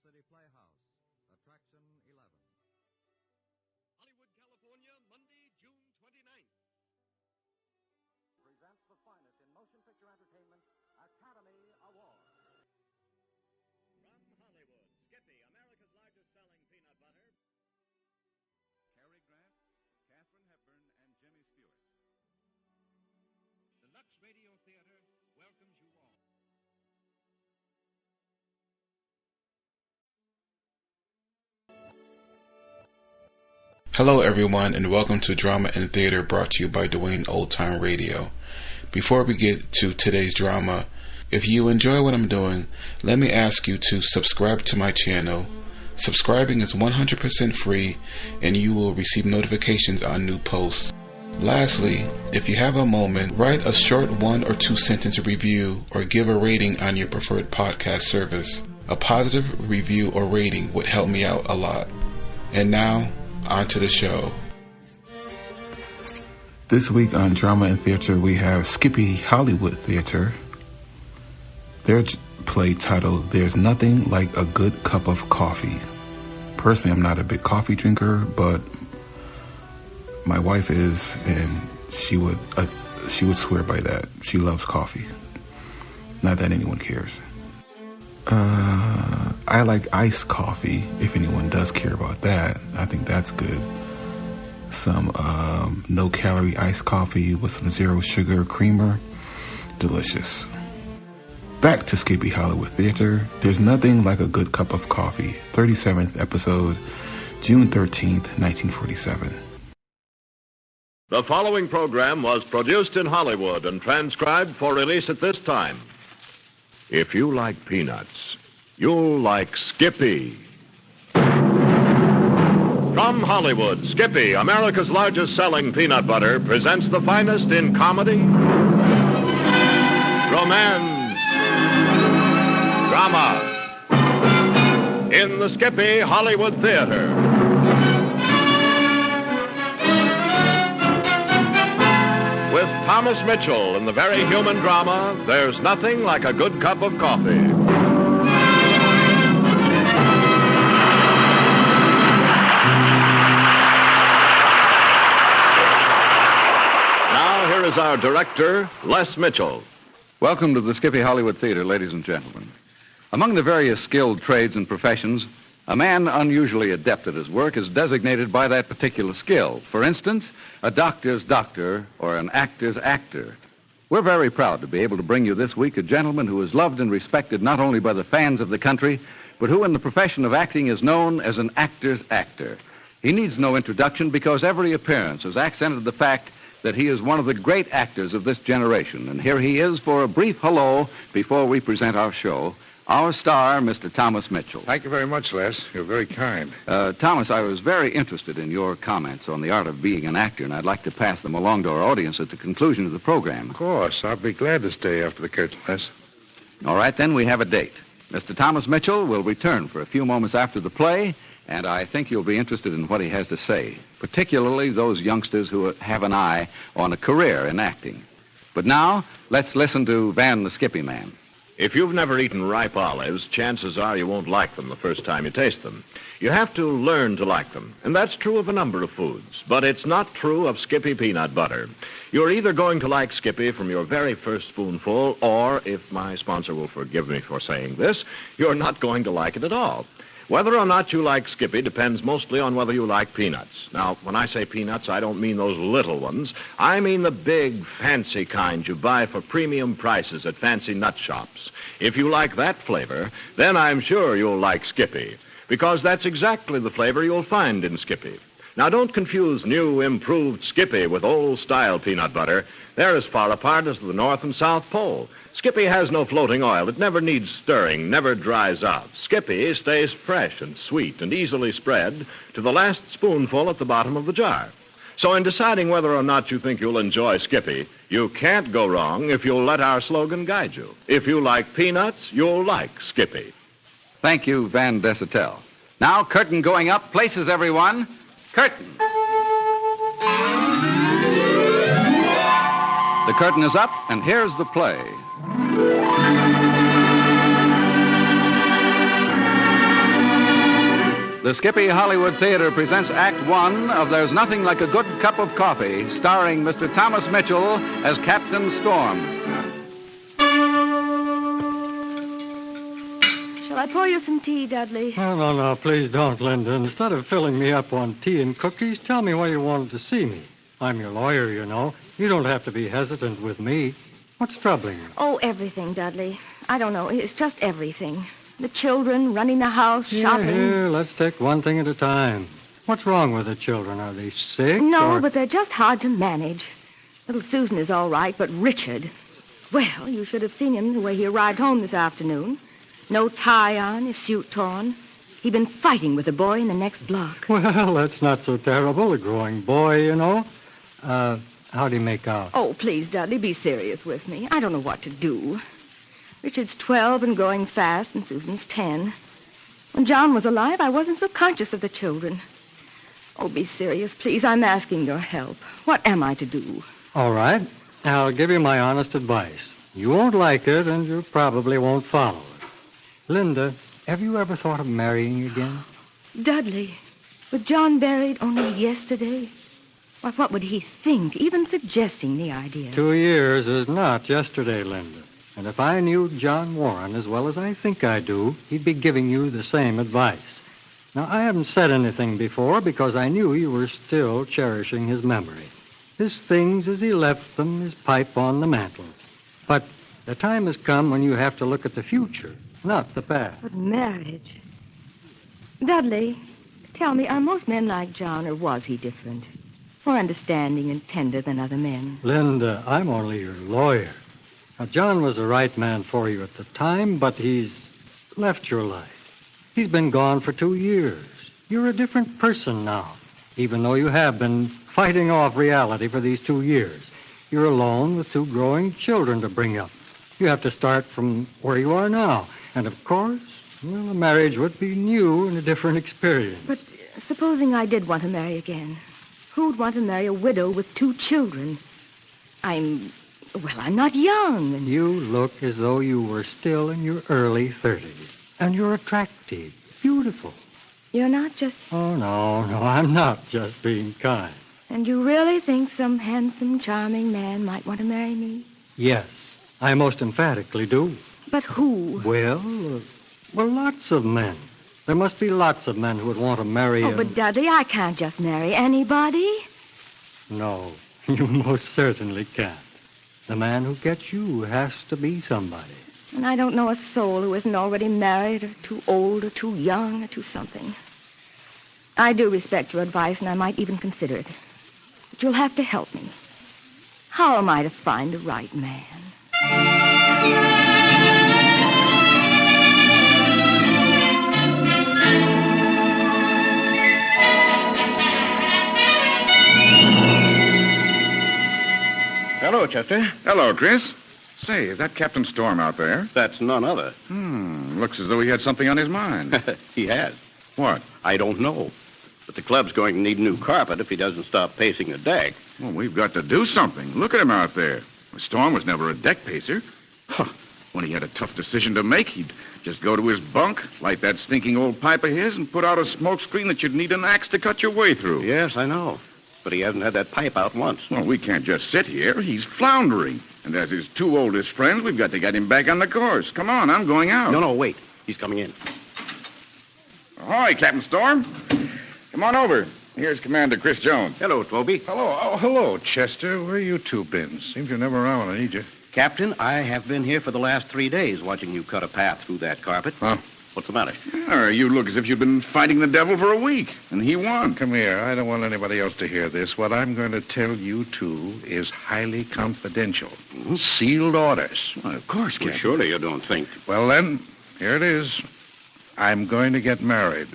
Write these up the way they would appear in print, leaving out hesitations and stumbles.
City Playhouse, Attraction 11. Hollywood, California, Monday, June 29th. Presents the finest in motion picture entertainment, Academy Award. From Hollywood, Skippy, America's largest selling peanut butter. Cary Grant, Katharine Hepburn, and Jimmy Stewart. The Lux Radio Theater welcomes you all. Hello everyone, and welcome to Drama and Theater, brought to you by Dwayne Old Time Radio. Before we get to today's drama, if you enjoy what I'm doing, let me ask you to subscribe to my channel. Subscribing is 100% free, and you will receive notifications on new posts. Lastly, if you have a moment, write a short 1 or 2 sentence review or give a rating on your preferred podcast service. A positive review or rating would help me out a lot. And now, on to the show. This week on Drama and Theater, we have Skippy Hollywood Theater. Their play titled, There's Nothing Like a Good Cup of Coffee. Personally, I'm not a big coffee drinker, but my wife is, and she would swear by that. She loves coffee. Not that anyone cares. I like iced coffee, if anyone does care about that. I think that's good. Some no-calorie iced coffee with some zero sugar creamer. Delicious. Back to Skippy Hollywood Theater. There's Nothing Like a Good Cup of Coffee. 37th episode, June 13th, 1947. The following program was produced in Hollywood and transcribed for release at this time. If you like peanuts, you'll like Skippy. From Hollywood, Skippy, America's largest selling peanut butter, presents the finest in comedy, romance, drama, in the Skippy Hollywood Theater. With Thomas Mitchell in the very human drama, There's Nothing Like a Good Cup of Coffee. Now, here is our director, Les Mitchell. Welcome to the Skippy Hollywood Theater, ladies and gentlemen. Among the various skilled trades and professions, a man unusually adept at his work is designated by that particular skill. For instance, a doctor's doctor or an actor's actor. We're very proud to be able to bring you this week a gentleman who is loved and respected not only by the fans of the country, but who in the profession of acting is known as an actor's actor. He needs no introduction because every appearance has accented the fact that he is one of the great actors of this generation. And here he is for a brief hello before we present our show. Our star, Mr. Thomas Mitchell. Thank you very much, Les. You're very kind. Thomas, I was very interested in your comments on the art of being an actor, and I'd like to pass them along to our audience at the conclusion of the program. Of course. I'll be glad to stay after the curtain, Les. All right, then, we have a date. Mr. Thomas Mitchell will return for a few moments after the play, and I think you'll be interested in what he has to say, particularly those youngsters who have an eye on a career in acting. But now, let's listen to Van the Skippy Man. If you've never eaten ripe olives, chances are you won't like them the first time you taste them. You have to learn to like them, and that's true of a number of foods. But it's not true of Skippy peanut butter. You're either going to like Skippy from your very first spoonful, or, if my sponsor will forgive me for saying this, you're not going to like it at all. Whether or not you like Skippy depends mostly on whether you like peanuts. Now, when I say peanuts, I don't mean those little ones. I mean the big, fancy kind you buy for premium prices at fancy nut shops. If you like that flavor, then I'm sure you'll like Skippy, because that's exactly the flavor you'll find in Skippy. Now, don't confuse new, improved Skippy with old-style peanut butter. They're as far apart as the North and South Pole. Skippy has no floating oil. It never needs stirring, never dries out. Skippy stays fresh and sweet and easily spread to the last spoonful at the bottom of the jar. So in deciding whether or not you think you'll enjoy Skippy, you can't go wrong if you'll let our slogan guide you. If you like peanuts, you'll like Skippy. Thank you, Van Desatel. Now, curtain going up. Places, everyone. Curtain. The curtain is up, and here's the play. The Skippy Hollywood Theater presents Act One of There's Nothing Like a Good Cup of Coffee, starring Mr. Thomas Mitchell as Captain Storm. Shall I pour you some tea, Dudley? Oh, no, please don't, Linda. Instead of filling me up on tea and cookies, tell me why you wanted to see me. I'm your lawyer, you know. You don't have to be hesitant with me. What's troubling you? Oh, everything, Dudley. I don't know. It's just everything. The children, running the house, shopping. Here, let's take one thing at a time. What's wrong with the children? Are they sick? No, but they're just hard to manage. Little Susan is all right, but Richard... Well, you should have seen him the way he arrived home this afternoon. No tie on, his suit torn. He'd been fighting with a boy in the next block. Well, that's not so terrible. A growing boy, you know. How'd he make out? Oh, please, Dudley, be serious with me. I don't know what to do. Richard's 12 and growing fast, and Susan's 10. When John was alive, I wasn't so conscious of the children. Oh, be serious, please. I'm asking your help. What am I to do? All right. I'll give you my honest advice. You won't like it, and you probably won't follow it. Linda, have you ever thought of marrying again? Dudley, with John buried only yesterday? Why, what would he think, even suggesting the idea? 2 years is not yesterday, Linda. And if I knew John Warren as well as I think I do, he'd be giving you the same advice. Now, I haven't said anything before because I knew you were still cherishing his memory. His things as he left them, his pipe on the mantel. But the time has come when you have to look at the future, not the past. But marriage... Dudley, tell me, are most men like John, or was he different? More understanding and tender than other men? Linda, I'm only your lawyer. Now, John was the right man for you at the time, but he's left your life. He's been gone for 2 years. You're a different person now, even though you have been fighting off reality for these 2 years. You're alone with 2 growing children to bring up. You have to start from where you are now. And, of course, well, a marriage would be new and a different experience. But supposing I did want to marry again, who'd want to marry a widow with 2 children? I'm not young. And... You look as though you were still in your early 30s. And you're attractive, beautiful. You're not just... Oh, no, I'm not just being kind. And you really think some handsome, charming man might want to marry me? Yes, I most emphatically do. But who? Well, lots of men. There must be lots of men who would want to marry Oh, but Dudley, I can't just marry anybody. No, you most certainly can't. The man who gets you has to be somebody. And I don't know a soul who isn't already married or too old or too young or too something. I do respect your advice, and I might even consider it. But you'll have to help me. How am I to find the right man? Hello, Chester. Hello, Chris. Say, is that Captain Storm out there? That's none other. Looks as though he had something on his mind. He has. What? I don't know. But the club's going to need new carpet if he doesn't stop pacing the deck. Well, we've got to do something. Look at him out there. Storm was never a deck pacer. When he had a tough decision to make, he'd just go to his bunk, light that stinking old pipe of his, and put out a smoke screen that you'd need an axe to cut your way through. Yes, I know. But he hasn't had that pipe out once. Well, we can't just sit here. He's floundering. And as his 2 oldest friends, we've got to get him back on the course. Come on, I'm going out. No, wait. He's coming in. Ahoy, Captain Storm. Come on over. Here's Commander Chris Jones. Hello, Toby. Hello. Oh, hello, Chester. Where you 2 been? Seems you're never around when I need you. Captain, I have been here for the last 3 days watching you cut a path through that carpet. Huh? What's the matter? You look as if you've been fighting the devil for a week, and he won. Come here. I don't want anybody else to hear this. What I'm going to tell you 2 is highly confidential. Sealed orders. Well, of course, Captain. Well, surely you don't think... Well, then, here it is. I'm going to get married.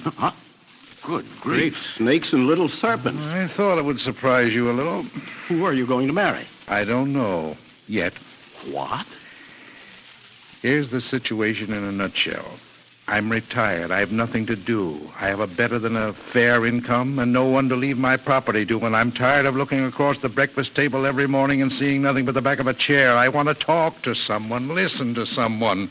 Good grief. Snakes and little serpents. I thought it would surprise you a little. Who are you going to marry? I don't know yet. What? Here's the situation in a nutshell. I'm retired. I have nothing to do. I have a better than a fair income and no one to leave my property to, and I'm tired of looking across the breakfast table every morning and seeing nothing but the back of a chair. I want to talk to someone, listen to someone.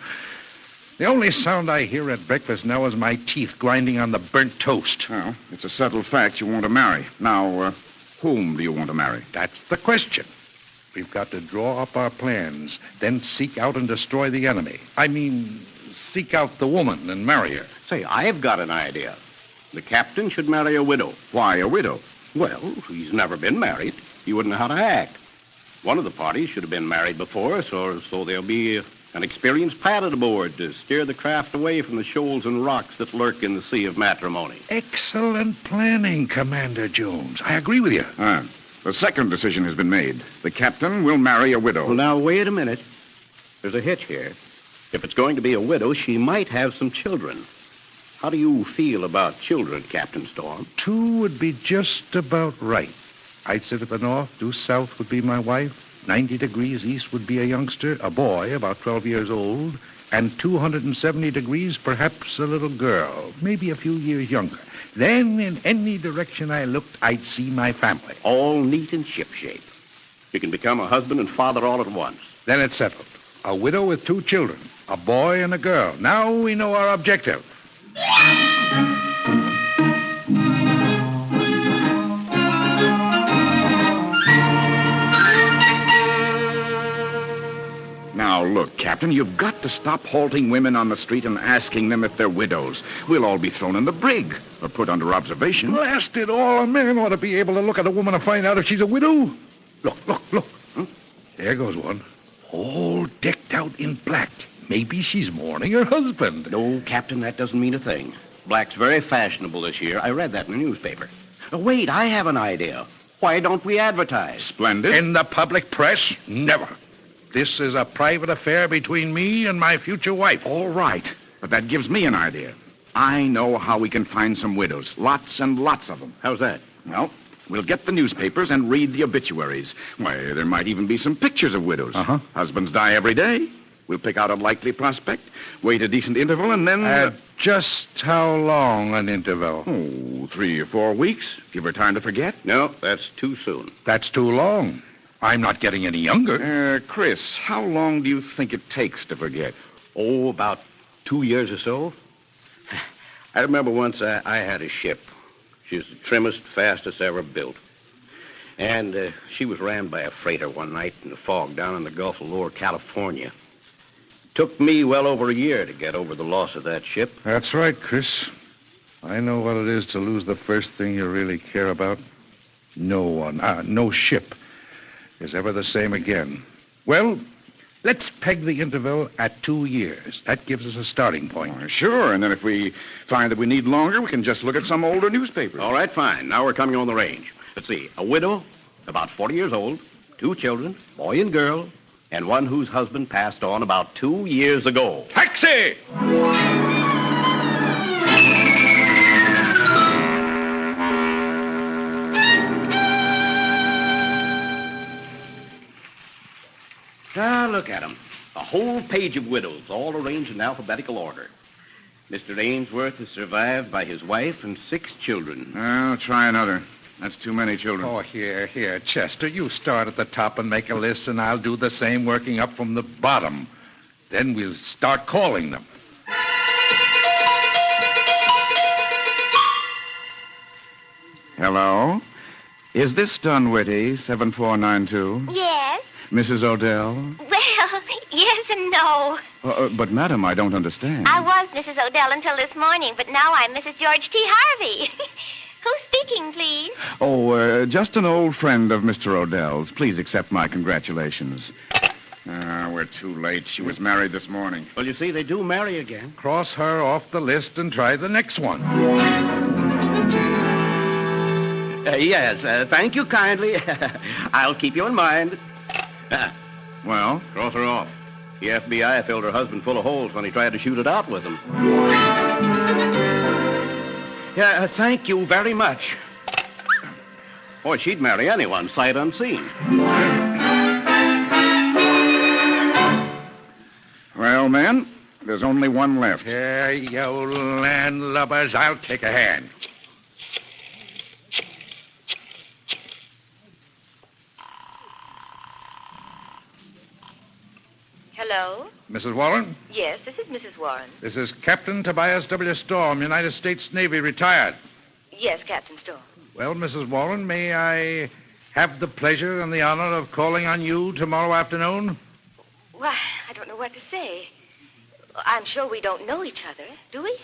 The only sound I hear at breakfast now is my teeth grinding on the burnt toast. Well, it's a settled fact you want to marry. Now, whom do you want to marry? That's the question. We've got to draw up our plans, then seek out and destroy the enemy. I mean, seek out the woman and marry her. Say, I've got an idea. The captain should marry a widow. Why a widow? Well, he's never been married. He wouldn't know how to act. One of the parties should have been married before, so there'll be an experienced pilot aboard to steer the craft away from the shoals and rocks that lurk in the sea of matrimony. Excellent planning, Commander Jones. I agree with you. The second decision has been made. The captain will marry a widow. Well, now, wait a minute. There's a hitch here. If it's going to be a widow, she might have some children. How do you feel about children, Captain Storm? 2 would be just about right. I'd sit at the north, due south would be my wife, 90 degrees east would be a youngster, a boy about 12 years old, and 270 degrees, perhaps a little girl, maybe a few years younger. Then, in any direction I looked, I'd see my family. All neat and shipshape. You can become a husband and father all at once. Then it's settled. A widow with 2 children, a boy and a girl. Now we know our objective. Now, look, Captain, you've got to stop halting women on the street and asking them if they're widows. We'll all be thrown in the brig or put under observation. Blast it all, a man ought to be able to look at a woman and find out if she's a widow. Look. Huh? There goes one. All decked out in black. Maybe she's mourning her husband. No, Captain, that doesn't mean a thing. Black's very fashionable this year. I read that in the newspaper. Wait, I have an idea. Why don't we advertise? Splendid. In the public press? Never. This is a private affair between me and my future wife. All right, but that gives me an idea. I know how we can find some widows. Lots and lots of them. How's that? Well, we'll get the newspapers and read the obituaries. Why, there might even be some pictures of widows. Husbands die every day. We'll pick out a likely prospect, wait a decent interval, and then... Just how long an interval? 3 or 4 weeks. Give her time to forget. No, that's too soon. That's too long. I'm not getting any younger. Chris, how long do you think it takes to forget? Oh, about 2 years or so. I remember once I had a ship. She was the trimmest, fastest ever built. And she was rammed by a freighter one night in the fog down in the Gulf of Lower California. Took me well over a year to get over the loss of that ship. That's right, Chris. I know what it is to lose the first thing you really care about. No ship is ever the same again. Well, let's peg the interval at 2 years. That gives us a starting point. Sure, and then if we find that we need longer, we can just look at some older newspapers. All right, fine. Now we're coming on the range. Let's see. A widow, about 40 years old, 2 children, boy and girl, and one whose husband passed on about 2 years ago. Taxi! Ah, look at them. A whole page of widows, all arranged in alphabetical order. Mr. Ainsworth is survived by his wife and 6 children. Well, try another. That's too many children. Oh, here, Chester. You start at the top and make a list, and I'll do the same, working up from the bottom. Then we'll start calling them. Hello? Is this Dunwitty, 7492? Yes. Mrs. Odell? Well, yes and no. But, madam, I don't understand. I was Mrs. Odell until this morning, but now I'm Mrs. George T. Harvey. Who's speaking, please? Oh, just an old friend of Mr. Odell's. Please accept my congratulations. We're too late. She was married this morning. Well, you see, they do marry again. Cross her off the list and try the next one. Yes, thank you kindly. I'll keep you in mind. Well? Cross her off. The FBI filled her husband full of holes when he tried to shoot it out with them. Yeah, thank you very much. Boy, she'd marry anyone, sight unseen. Well, men, there's only one left. Here, you landlubbers, I'll take a hand. Hello? Mrs. Warren? Yes, this is Mrs. Warren. This is Captain Tobias W. Storm, United States Navy, retired. Yes, Captain Storm. Well, Mrs. Warren, may I have the pleasure and the honor of calling on you tomorrow afternoon? Why, I don't know what to say. I'm sure we don't know each other, do we?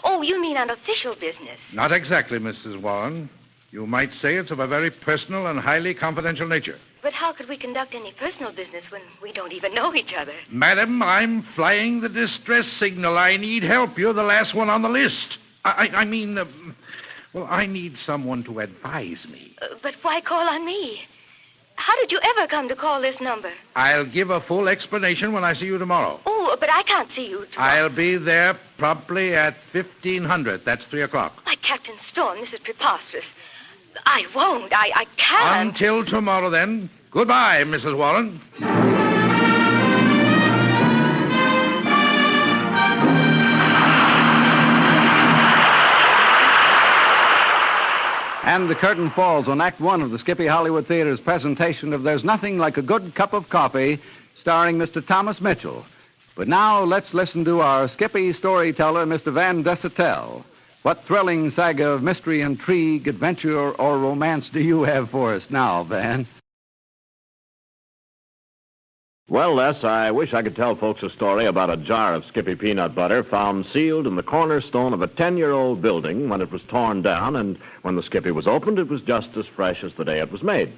Oh, you mean on official business? Not exactly, Mrs. Warren. You might say it's of a very personal and highly confidential nature. But how could we conduct any personal business when we don't even know each other? Madam, I'm flying the distress signal. I need help. You're the last one on the list. I need someone to advise me. But why call on me? How did you ever come to call this number? I'll give a full explanation when I see you tomorrow. Oh, but I can't see you tomorrow. I'll be there promptly at 1500. That's 3 o'clock. Why, Captain Storm, this is preposterous. I won't. I can't. Until tomorrow, then. Goodbye, Mrs. Warren. And the curtain falls on Act One of the Skippy Hollywood Theater's presentation of There's Nothing Like a Good Cup of Coffee, starring Mr. Thomas Mitchell. But now let's listen to our Skippy storyteller, Mr. Van Desatel. What thrilling saga of mystery, intrigue, adventure, or romance do you have for us now, Van? Well, Les, I wish I could tell folks a story about a jar of Skippy peanut butter found sealed in the cornerstone of a 10-year-old building when it was torn down, and when the Skippy was opened, it was just as fresh as the day it was made.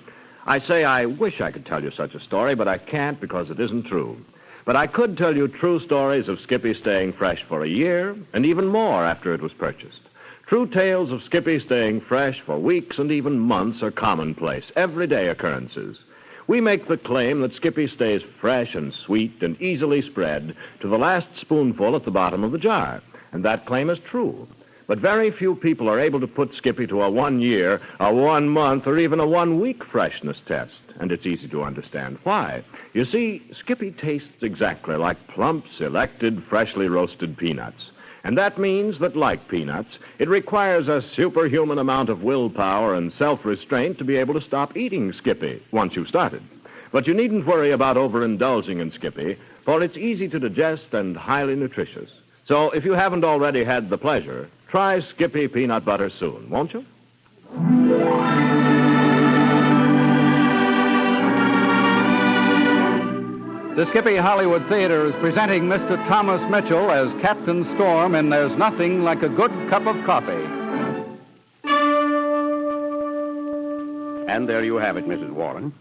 I say I wish I could tell you such a story, but I can't because it isn't true. But I could tell you true stories of Skippy staying fresh for a year, and even more after it was purchased. True tales of Skippy staying fresh for weeks and even months are commonplace, everyday occurrences. We make the claim that Skippy stays fresh and sweet and easily spread to the last spoonful at the bottom of the jar. And that claim is true. But very few people are able to put Skippy to a 1 year, a 1 month, or even a 1 week freshness test. And it's easy to understand why. You see, Skippy tastes exactly like plump, selected, freshly roasted peanuts. And that means that, like peanuts, it requires a superhuman amount of willpower and self-restraint to be able to stop eating Skippy once you've started. But you needn't worry about overindulging in Skippy, for it's easy to digest and highly nutritious. So if you haven't already had the pleasure, try Skippy peanut butter soon, won't you? The Skippy Hollywood Theater is presenting Mr. Thomas Mitchell as Captain Storm in There's Nothing Like a Good Cup of Coffee. And there you have it, Mrs. Warren.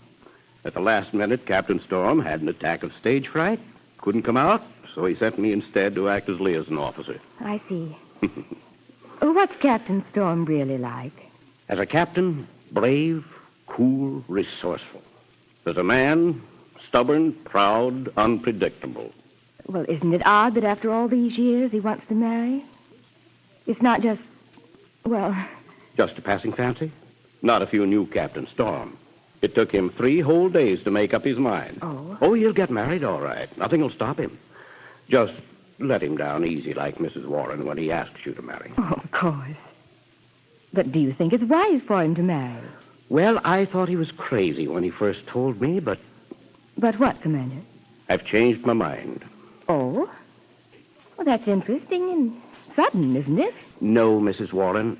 At the last minute, Captain Storm had an attack of stage fright. Couldn't come out, so he sent me instead to act as liaison officer. I see. What's Captain Storm really like? As a captain, brave, cool, resourceful. As a man, stubborn, proud, unpredictable. Well, isn't it odd that after all these years he wants to marry? It's not just, well... Just a passing fancy? Not if you knew Captain Storm. It took him 3 whole days to make up his mind. Oh? Oh, he'll get married, all right. Nothing will stop him. Just let him down easy like Mrs. Warren when he asks you to marry. Oh, of course. But do you think it's wise for him to marry? Well, I thought he was crazy when he first told me, but... But what, Commander? I've changed my mind. Oh? Well, that's interesting and sudden, isn't it? No, Mrs. Warren.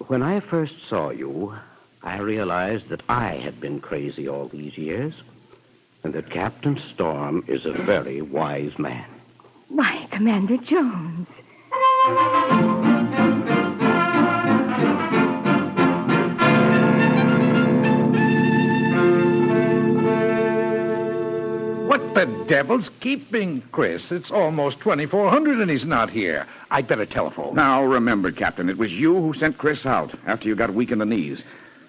When I first saw you, I realized that I had been crazy all these years, and that Captain Storm is a very wise man. Why, Commander Jones. What the devil's keeping Chris? It's almost 2400 and he's not here. I'd better telephone. Now, remember, Captain, it was you who sent Chris out after you got weak in the knees.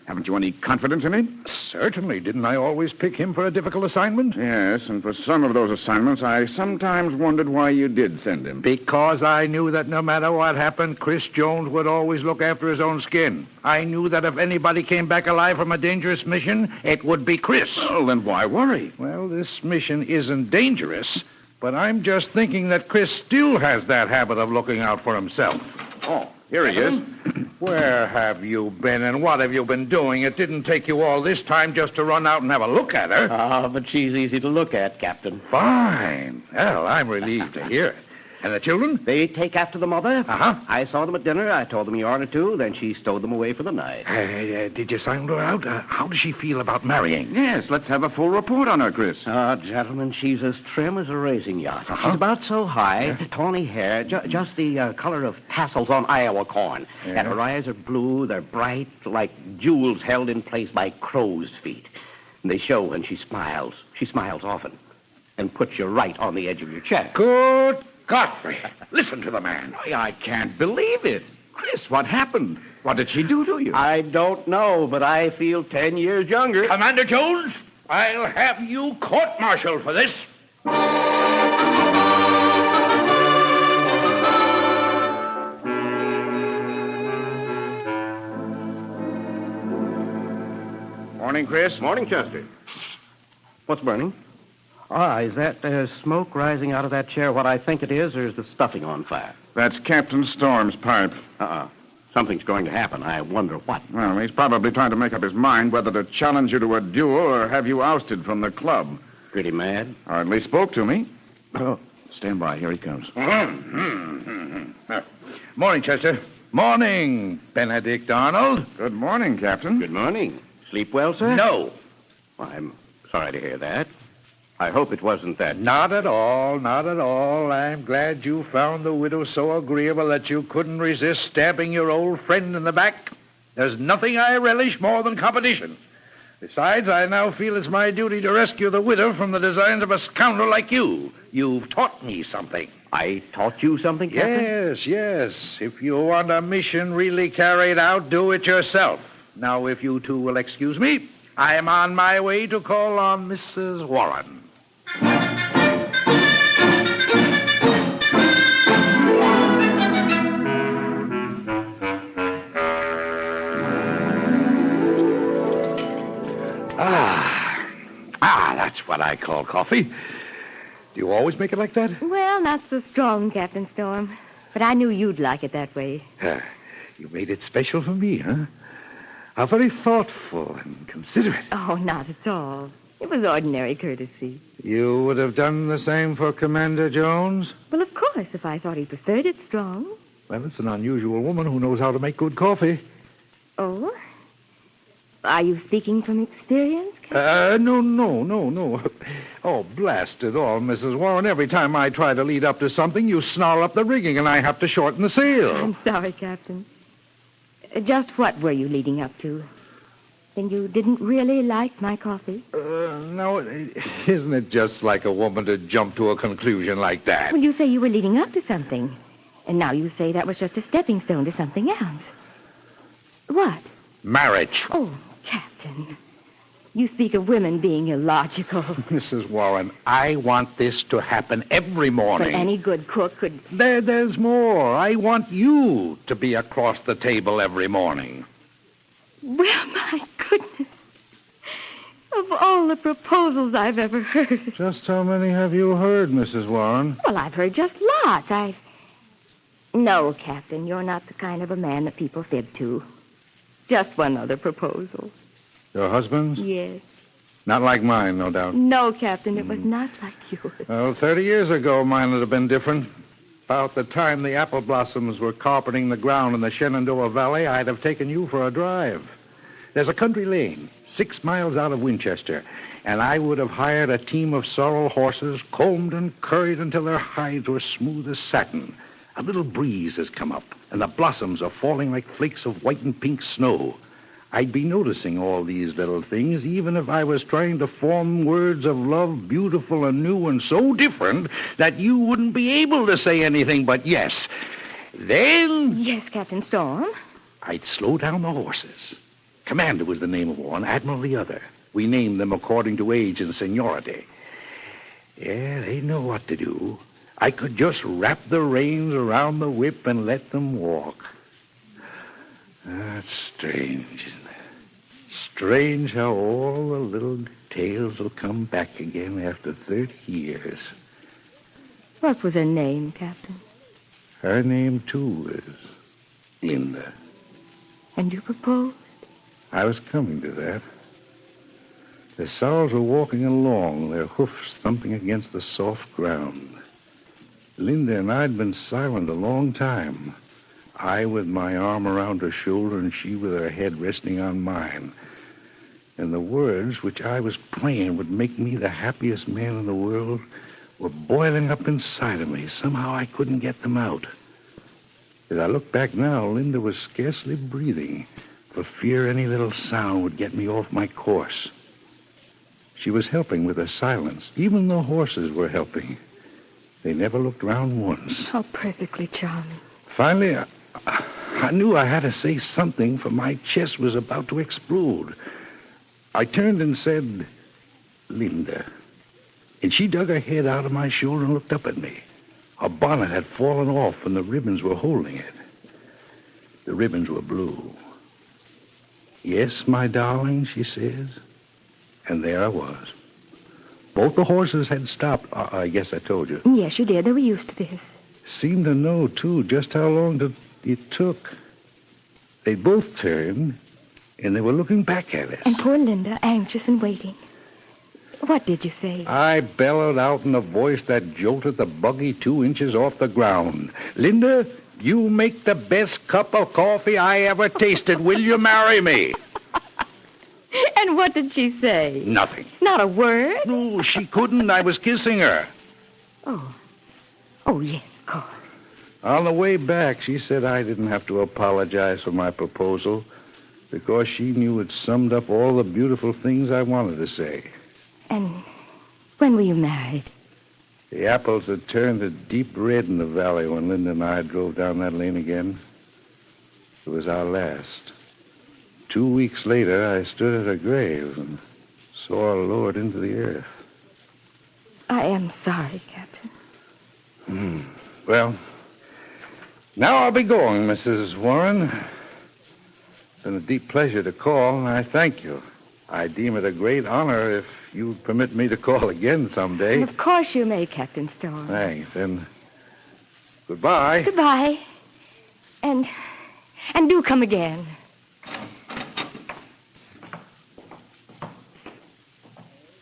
Haven't you any confidence in him? Certainly. Didn't I always pick him for a difficult assignment? Yes, and for some of those assignments, I sometimes wondered why you did send him. Because I knew that no matter what happened, Chris Jones would always look after his own skin. I knew that if anybody came back alive from a dangerous mission, it would be Chris. Well, then why worry? Well, this mission isn't dangerous, but I'm just thinking that Chris still has that habit of looking out for himself. Oh, Here he is. Where have you been and what have you been doing? It didn't take you all this time just to run out and have a look at her. But she's easy to look at, Captain. Fine. Well, I'm relieved to hear it. And the children? They take after the mother. Uh-huh. I saw them at dinner. I told them a yarn or two. Then she stowed them away for the night. Did you sound her out? How does she feel about marrying? Yes, let's have a full report on her, Chris. Gentlemen, she's as trim as a racing yacht. She's about so high, tawny hair, just the color of tassels on Iowa corn. And her eyes are blue. They're bright, like jewels held in place by crow's feet. And they show when she smiles. She smiles often and puts you right on the edge of your chest. Good Godfrey, listen to the man. I can't believe it. Chris, what happened? What did she do to you? I don't know, but I feel 10 years younger. Commander Jones, I'll have you court-martialed for this. Morning, Chris. Morning, Chester. What's burning? Is that smoke rising out of that chair what I think it is, or is the stuffing on fire? That's Captain Storm's pipe. Something's going to happen. I wonder what. Well, he's probably trying to make up his mind whether to challenge you to a duel or have you ousted from the club. Pretty mad? Or at least spoke to me. Oh, stand by. Here he comes. Morning, Chester. Morning, Benedict Arnold. Good morning, Captain. Good morning. Sleep well, sir? No. Well, I'm sorry to hear that. I hope it wasn't that. Not at all, not at all. I'm glad you found the widow so agreeable that you couldn't resist stabbing your old friend in the back. There's nothing I relish more than competition. Besides, I now feel it's my duty to rescue the widow from the designs of a scoundrel like you. You've taught me something. I taught you something, Captain? Yes. If you want a mission really carried out, do it yourself. Now, if you two will excuse me, I am on my way to call on Mrs. Warren. That's what I call coffee. Do you always make it like that? Well, not so strong, Captain Storm. But I knew you'd like it that way. You made it special for me, huh? How very thoughtful and considerate. Oh, not at all. It was ordinary courtesy. You would have done the same for Commander Jones? Well, of course, if I thought he preferred it strong. Well, it's an unusual woman who knows how to make good coffee. Oh? Are you speaking from experience? No. Oh, blast it all, Mrs. Warren. Every time I try to lead up to something, you snarl up the rigging and I have to shorten the sail. I'm sorry, Captain. Just what were you leading up to? Then you didn't really like my coffee? No, isn't it just like a woman to jump to a conclusion like that? Well, you say you were leading up to something. And now you say that was just a stepping stone to something else. What? Marriage. Oh, Captain. You speak of women being illogical. Mrs. Warren, I want this to happen every morning. But any good cook could... There's more. I want you to be across the table every morning. Well, my goodness. Of all the proposals I've ever heard. Just how many have you heard, Mrs. Warren? Well, I've heard just lots. No, Captain, you're not the kind of a man that people fib to. Just one other proposal. Your husband's? Yes. Not like mine, no doubt. No, Captain, it was not like yours. Well, 30 years ago, mine would have been different. About the time the apple blossoms were carpeting the ground in the Shenandoah Valley, I'd have taken you for a drive. There's a country lane 6 miles out of Winchester, and I would have hired a team of sorrel horses, combed and curried until their hides were smooth as satin. A little breeze has come up, and the blossoms are falling like flakes of white and pink snow. I'd be noticing all these little things, even if I was trying to form words of love beautiful and new and so different that you wouldn't be able to say anything but yes. Then... Yes, Captain Storm? I'd slow down the horses. Commander was the name of one, Admiral the other. We named them according to age and seniority. Yeah, they know what to do. I could just wrap the reins around the whip and let them walk. That's strange, isn't it? Strange how all the little details will come back again after 30 years. What was her name, Captain? Her name, too, is Linda. And you proposed? I was coming to that. The sorrels were walking along, their hoofs thumping against the soft ground. Linda and I'd been silent a long time. I with my arm around her shoulder and she with her head resting on mine. And the words which I was praying would make me the happiest man in the world were boiling up inside of me. Somehow I couldn't get them out. As I look back now, Linda was scarcely breathing for fear any little sound would get me off my course. She was helping with her silence. Even the horses were helping. They never looked round once. How perfectly charming. Finally, I knew I had to say something, for my chest was about to explode. I turned and said, Linda. And she dug her head out of my shoulder and looked up at me. Her bonnet had fallen off and the ribbons were holding it. The ribbons were blue. Yes, my darling, she says. And there I was. Both the horses had stopped. I guess I told you. Yes, you did. They were used to this. Seemed to know, too, just how long it took. They both turned, and they were looking back at us. And poor Linda, anxious and waiting. What did you say? I bellowed out in a voice that jolted the buggy 2 inches off the ground. Linda, you make the best cup of coffee I ever tasted. Will you marry me? And what did she say? Nothing. Not a word? No, she couldn't. I was kissing her. Oh. Oh, yes, of course. On the way back, she said I didn't have to apologize for my proposal because she knew it summed up all the beautiful things I wanted to say. And when were you married? The apples had turned a deep red in the valley when Linda and I drove down that lane again. It was our last. 2 weeks later, I stood at her grave and saw her lowered into the earth. I am sorry, Captain. Well, now I'll be going, Mrs. Warren. It's been a deep pleasure to call, and I thank you. I deem it a great honor if you permit me to call again someday. Of course you may, Captain Storm. Thanks, and goodbye. Goodbye. And do come again.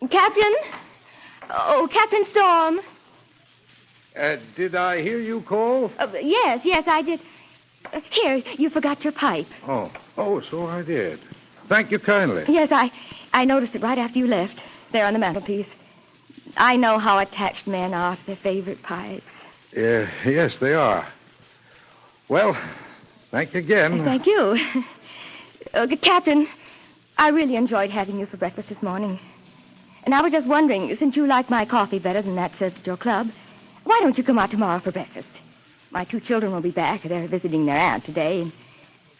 Captain? Oh, Captain Storm. Did I hear you call? Yes, I did. Here, you forgot your pipe. Oh, so I did. Thank you kindly. Yes, I noticed it right after you left, there on the mantelpiece. I know how attached men are to their favorite pipes. Yes, they are. Well, thank you again. Thank you. Captain, I really enjoyed having you for breakfast this morning. And I was just wondering, since you like my coffee better than that served at your club, why don't you come out tomorrow for breakfast? My 2 children will be back. They're visiting their aunt today, and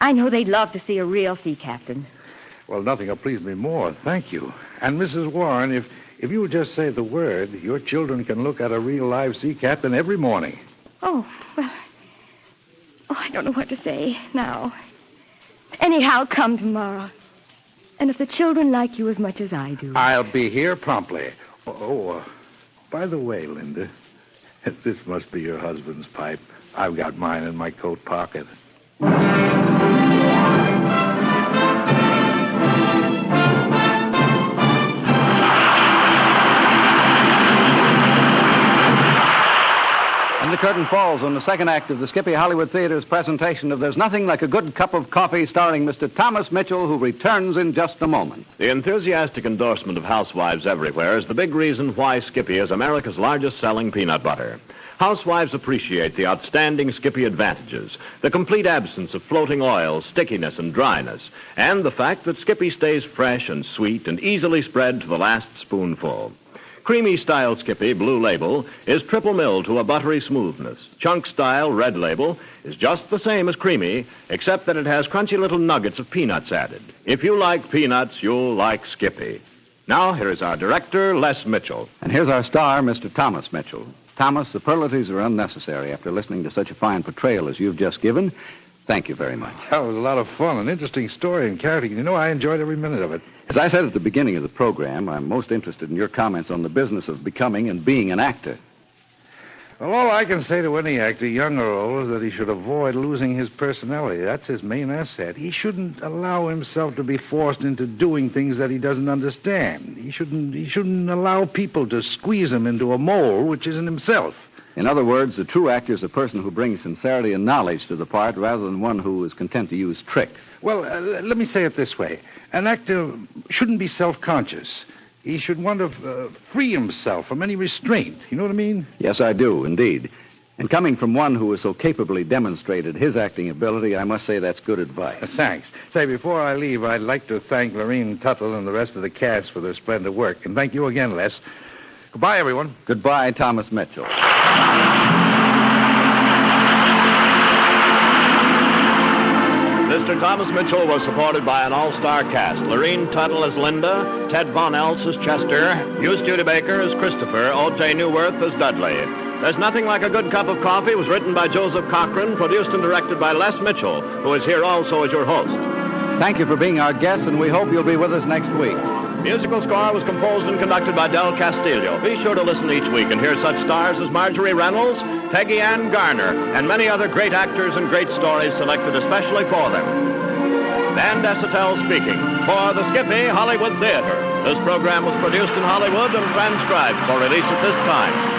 I know they'd love to see a real sea captain. Well, nothing will please me more. Thank you. And Mrs. Warren, if you would just say the word, your children can look at a real live sea captain every morning. Oh, well, I don't know what to say now. Anyhow, come tomorrow. And if the children like you as much as I do... I'll be here promptly. By the way, Linda, this must be your husband's pipe. I've got mine in my coat pocket. And the curtain falls on the second act of the Skippy Hollywood Theater's presentation of There's Nothing Like a Good Cup of Coffee, starring Mr. Thomas Mitchell, who returns in just a moment. The enthusiastic endorsement of housewives everywhere is the big reason why Skippy is America's largest selling peanut butter. Housewives appreciate the outstanding Skippy advantages, the complete absence of floating oil, stickiness, and dryness, and the fact that Skippy stays fresh and sweet and easily spread to the last spoonful. Creamy-style Skippy, blue label, is triple milled to a buttery smoothness. Chunk-style, red label, is just the same as creamy, except that it has crunchy little nuggets of peanuts added. If you like peanuts, you'll like Skippy. Now, here is our director, Les Mitchell. And here's our star, Mr. Thomas Mitchell. Thomas, superlatives are unnecessary after listening to such a fine portrayal as you've just given. Thank you very much. That was a lot of fun, an interesting story and character. You know, I enjoyed every minute of it. As I said at the beginning of the program, I'm most interested in your comments on the business of becoming and being an actor. Well, all I can say to any actor, young or old, is that he should avoid losing his personality. That's his main asset. He shouldn't allow himself to be forced into doing things that he doesn't understand. He shouldn't allow people to squeeze him into a mold which isn't himself. In other words, the true actor is a person who brings sincerity and knowledge to the part rather than one who is content to use tricks. Well, let me say it this way. An actor shouldn't be self-conscious. He should want to free himself from any restraint. You know what I mean? Yes, I do, indeed. And coming from one who has so capably demonstrated his acting ability, I must say that's good advice. Thanks. Say, before I leave, I'd like to thank Lorene Tuttle and the rest of the cast for their splendid work. And thank you again, Les. Goodbye, everyone. Goodbye, Thomas Mitchell. Mr. Thomas Mitchell was supported by an all-star cast. Lorene Tuttle as Linda, Ted Von Eltz as Chester, Hugh Studebaker as Christopher, O.J. Newworth as Dudley. There's Nothing Like a Good Cup of Coffee was written by Joseph Cochran, produced and directed by Les Mitchell, who is here also as your host. Thank you for being our guest, and we hope you'll be with us next week. Musical score was composed and conducted by Del Castillo. Be sure to listen each week and hear such stars as Marjorie Reynolds, Peggy Ann Garner, and many other great actors and great stories selected especially for them. Dan Desautels speaking for the Skippy Hollywood Theater. This program was produced in Hollywood and transcribed for release at this time.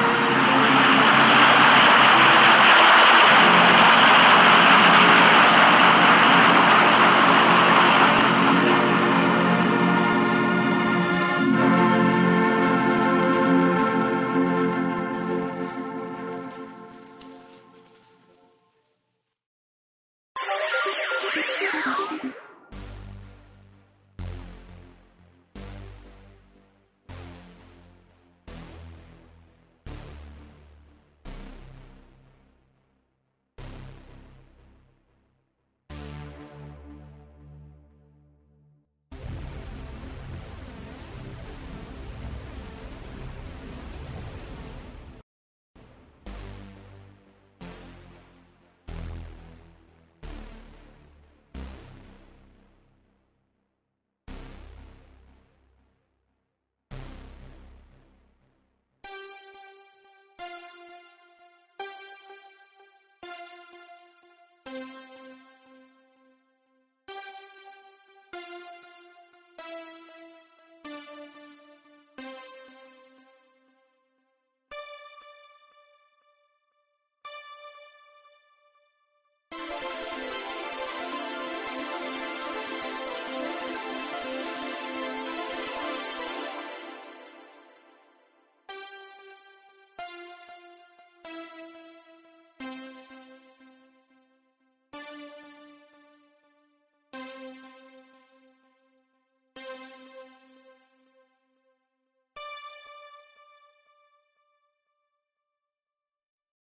Thank you.